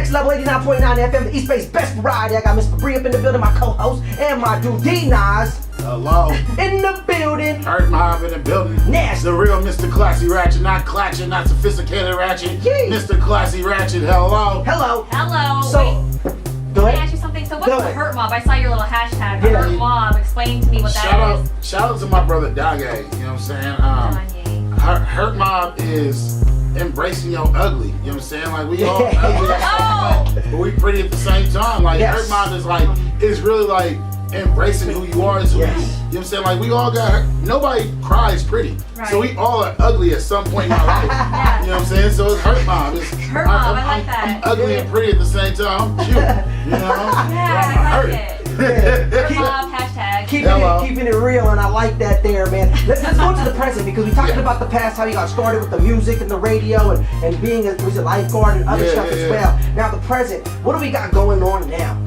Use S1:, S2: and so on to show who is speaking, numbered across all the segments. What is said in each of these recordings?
S1: Next Level 89.9 FM, the East Bay's best variety. I got Mr. Bree up in the building, my co-host, and my dude D-Nas.
S2: Hello.
S1: In the building.
S2: Hurt Mob in the building.
S1: Nasty.
S2: The real Mr. Classy Ratchet, not Clatchet, not sophisticated Ratchet.
S1: Yee.
S2: Mr. Classy Ratchet, hello.
S1: Hello.
S3: Hello.
S1: So,
S3: Wait, can I ask you something? So what's the Hurt Mob? I saw your little hashtag, Hurt Mob. Explain to me what that is.
S2: Shout out to my brother Dage, you know what I'm saying? Hurt Mob is embracing your ugly, you know what I'm saying? Like, we all ugly, but we pretty at the same time. Like, Hurt Mob is like, is really like embracing who you are as who you know what I'm saying? Like, we all got, nobody cries pretty. Right. So we all are ugly at some point in our life. You know what I'm saying? So it's Hurt Mob. It's
S3: Hurt Mob, I like that.
S2: I'm ugly and pretty at the same time. I'm cute, you know?
S3: Yeah, I like it. Hurt Mob, hashtag.
S1: Keeping it real, and I like that there, man. Let's go to the present, because we talked about the past, how you got started with the music and the radio and being a lifeguard and other stuff as well. Now the present, what do we got going on now?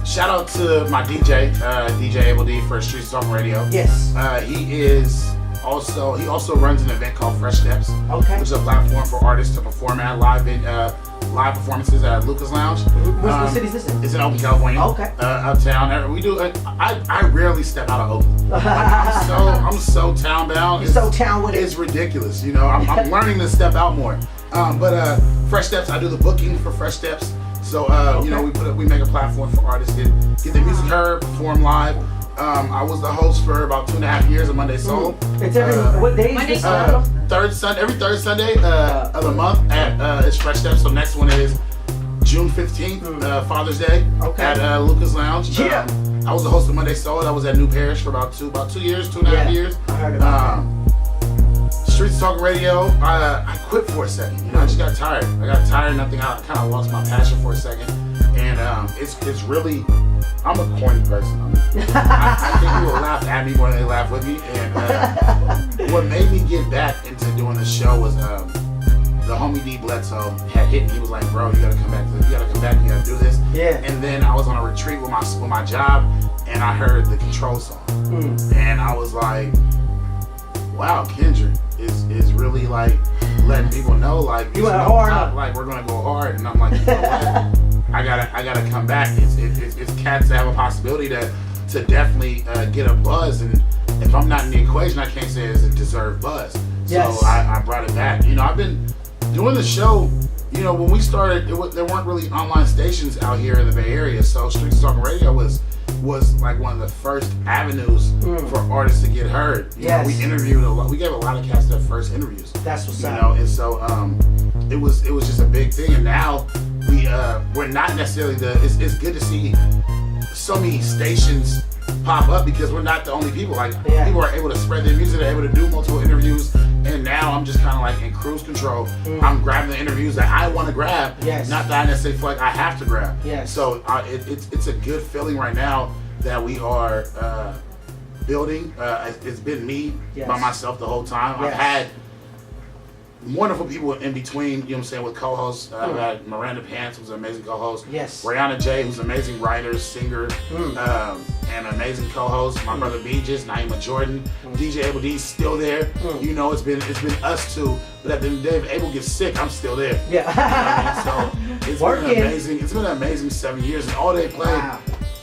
S2: Shout out to my DJ, DJ Able D for Streets Talk Radio.
S1: Yes.
S2: He also runs an event called Fresh Steps, which is a platform for artists to perform at live performances at Lucas Lounge.
S1: What city is this in?
S2: It's in Oakland, California.
S1: Okay.
S2: Uptown. We do. I rarely step out of Oakland. I'm so town bound.
S1: You're so town with it.
S2: It's ridiculous. You know, I'm learning to step out more. But Fresh Steps, I do the booking for Fresh Steps. So you know, we make a platform for artists to get their music heard, perform live. I was the host for about 2.5 years of Monday Soul.
S1: It's what day is this?
S2: Every third Sunday of the month at it's Fresh Steps. So next one is June 15th, Father's Day at Lucas Lounge. I was the host of Monday Soul. I was at New Parish for about 2 years, 2.5 years.
S1: I heard about that.
S2: Streets Talk Radio, I quit for a second. You know, I just got tired. I got tired and I think I kind of lost my passion for a second. And it's really, I'm a corny person. I think people laugh at me more than they laugh with me. And what made me get back into doing the show was the homie D Bledsoe had hit me. He was like, bro, you gotta come back, you gotta do this.
S1: Yeah.
S2: And then I was on a retreat with my job and I heard the Control song. And I was like, wow, Kendrick is really like letting people know like
S1: you went hard.
S2: Like we're gonna go hard, and I'm like, you know what? I gotta come back. It's cats that have a possibility to definitely get a buzz, and if I'm not in the equation, I can't say it's a deserved buzz.
S1: Yes.
S2: So I brought it back. You know, I've been doing the show. You know, when we started, there weren't really online stations out here in the Bay Area, so Streets Talking Radio was like one of the first avenues for artists to get heard. You know, we interviewed a lot. We gave a lot of cats their first interviews.
S1: That's what's up.
S2: You know, and so it was just a big thing. And now we're not necessarily it's good to see so many stations pop up because we're not the only people. Like people are able to spread their music, they're able to do multiple interviews. And now I'm just kind of like in cruise control. I'm grabbing the interviews that I want to grab, not that I necessarily feel like I have to grab. So it's a good feeling right now that we are building. It's been me by myself the whole time. I've had wonderful people in between, you know what I'm saying, with co-hosts. I've had Miranda Pants, who's an amazing co-host. Rihanna J, who's an amazing writer, singer, and an amazing co-host. My brother Beaches, Naima Jordan, DJ Able D's still there. You know, it's been us two, but at the end of the day, if Able gets sick, I'm still there. You know what I mean? So it's been amazing. It's been an amazing 7 years, and all they play,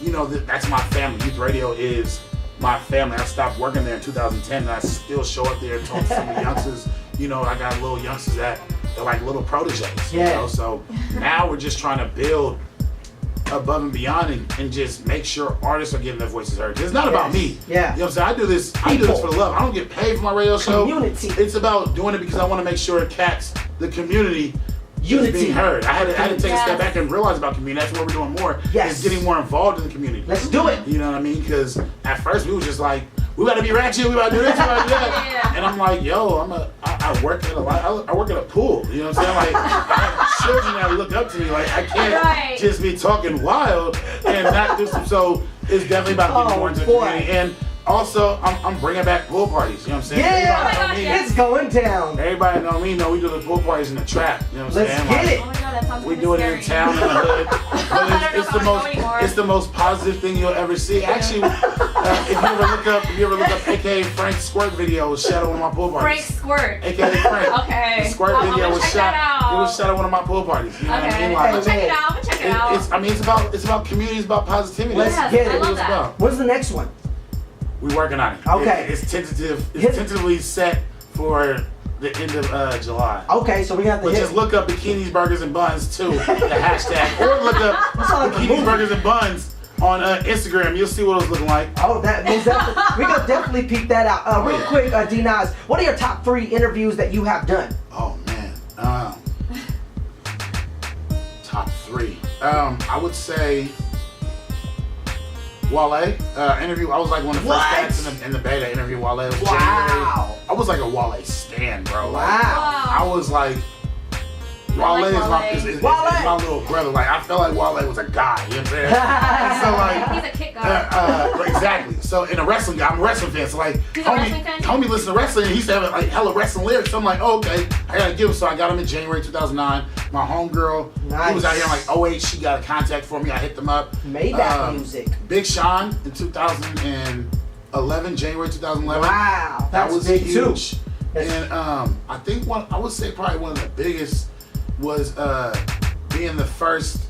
S2: you know, that's my family. Youth Radio is my family. I stopped working there in 2010, and I still show up there and talk to some of the youngsters. You know, I got little youngsters that are like little proteges. You know, so now we're just trying to build above and beyond and just make sure artists are getting their voices heard. It's not about me. You know what I'm saying? I do this for the love. I don't get paid for my radio show.
S1: Community.
S2: It's about doing it because I want to make sure cats, the community, is being heard. I had to take a step back and realize about community. That's what we're doing more. Is getting more involved in the community.
S1: Let's do it.
S2: You know what I mean? Because at first we was just like, we gotta be ratchet, we gotta do this, we gotta do that. And I'm like, yo, I work at I work at a pool. You know what I'm saying? Like, I have children that look up to me. Like, I can't just be talking wild and not do some. So it's definitely about getting more into the community. And Also, I'm bringing back pool parties. You know what I'm saying?
S1: Yeah, it's going down.
S2: Everybody know me. Know we do the pool parties in the trap. You know what I'm saying?
S1: Let's get it.
S3: Oh my god, that sounds
S2: We do it in town in the hood. It's the most positive thing you'll ever see. Actually, if you ever look up AKA Frank Squirt video, was shot at one of my pool parties.
S3: Frank Squirt.
S2: AKA Frank.
S3: Okay.
S2: The Squirt video was shot. It was shot at one of my pool parties. You know what I mean?
S3: I'm gonna check it out. I'm gonna check it out.
S2: It's about community. It's about positivity.
S1: Let's get it.
S3: I love that.
S1: What's the next one?
S2: We're working on it.
S1: Okay.
S2: It's tentative. It's tentatively set for the end of July.
S1: Okay, so we have to
S2: just look up bikinis, burgers, and buns too, the hashtag, or look up bikinis, burgers, and buns on Instagram. You'll see what it was looking like.
S1: Oh, that means that we can definitely peep that out. Real quick, D Nas, what are your top 3 interviews that you have done?
S2: Oh man, top 3. I would say Wale interview. I was like one of the first cats in the beta interview Wale. It was January. I was like a Wale stan, bro. Like, I was like, Wale is my little brother. Like, I felt like Wale was a guy. You know what I'm saying? So like,
S3: he's a kick guy.
S2: Exactly. So in a wrestling guy, I'm a wrestling fan. So like, homie listen to wrestling. And he used to have like hella wrestling lyrics. So I'm like, oh, okay, I gotta give him. So I got him in January 2009. My homegirl, he was out here in like 08. She got a contact for me. I hit them up.
S1: Made that music.
S2: Big Sean in 2011, January 2011.
S1: Wow,
S2: that was
S1: big
S2: huge.
S1: Too.
S2: And I think I would say probably one of the biggest was being the first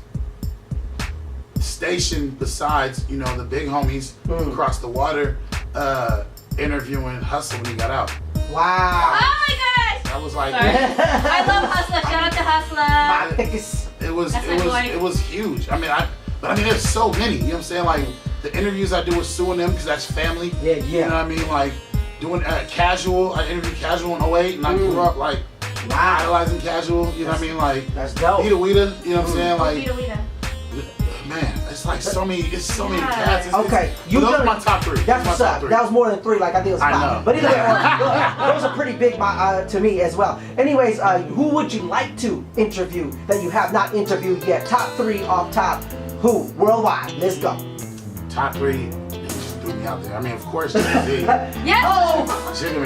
S2: station besides, you know, the big homies across the water interviewing Hustle when he got out.
S1: Wow.
S3: Oh my gosh.
S2: That was like
S3: I love Hustler. Shout out to Hustler.
S2: It was huge. I mean, there's so many, you know what I'm saying? Like the interviews I do with Sue and them because that's family.
S1: Yeah.
S2: You know what I mean? Like doing Casual. I interviewed Casual in 08 and I grew up like idolizing Casual, you know what I mean? Like
S1: that's dope.
S2: Weeda, you know what I'm saying? Like
S3: Weeda.
S2: Man, it's like so many cats.
S1: Okay,
S2: those are my top 3.
S1: That's what's up. That was more than 3, like I think it was 5.
S2: I know.
S1: But either way, those are pretty big to me as well. Anyways, who would you like to interview that you have not interviewed yet? Top 3 off top. Who? Worldwide. Let's go.
S2: Top 3. You just threw me out there. I mean, of course, Jigga
S3: Yes.
S1: Oh.
S2: Jigga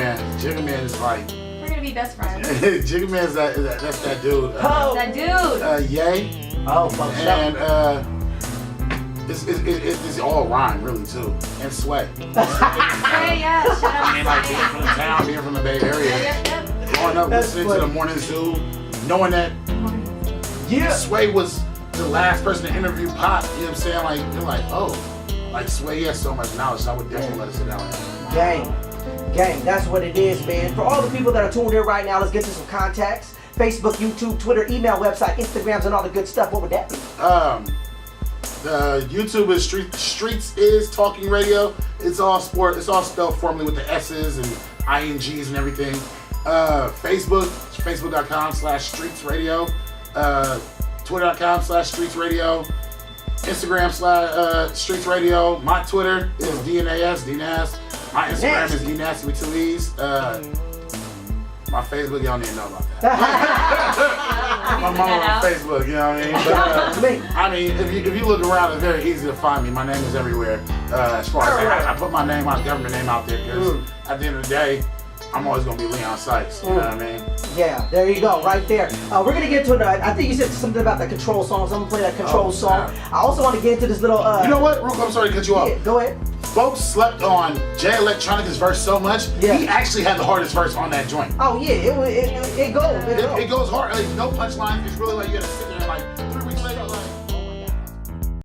S2: Man is like.
S3: We're gonna be best friends.
S2: Jigga Man that's that dude.
S3: That dude.
S2: Yay.
S1: Oh, fuck.
S2: And it's all rhyme really too, and Sway.
S3: Yeah. Shout out
S2: I mean, like being from the town, being from the Bay Area, growing up listening to the Morning Zoo, knowing that Sway was the last person to interview Pop. You know what I'm saying? Like you're like, oh, like Sway has so much knowledge, so I would definitely let it sit down.
S1: Gang, that's what it is, man. For all the people that are tuned in right now, let's get to some contacts. Facebook, YouTube, Twitter, email, website, Instagrams, and all the good stuff. What would that be?
S2: The YouTube is Streets is Talking Radio. It's all sport. It's all spelled formally with the S's and INGs and everything. Facebook, facebook.com/streetsradio. Twitter.com/streetsradio. Instagram /streetsradio. My Twitter is DNAS. My Instagram is DNAS with 2 E's. My Facebook, y'all need to know about that. My mom on Facebook, you know what I mean? But, I mean, if you look around, it's very easy to find me. My name is everywhere. As far as I put my name, my government name out there because at the end of the day, I'm always gonna be Leon Sykes. You know what I mean?
S1: Yeah, there you go, right there. We're gonna get to it. I think you said something about the Control songs. I'm gonna play that Control song. I also want to get into this little.
S2: You know what? Real quick, I'm sorry to cut you off.
S1: Yeah, go ahead.
S2: Folks slept on Jay Electronica's verse so much.
S1: Yeah.
S2: He actually had the hardest verse on that joint.
S1: Oh yeah, it goes.
S2: It goes hard. Like, no punchlines. It's really like you gotta sit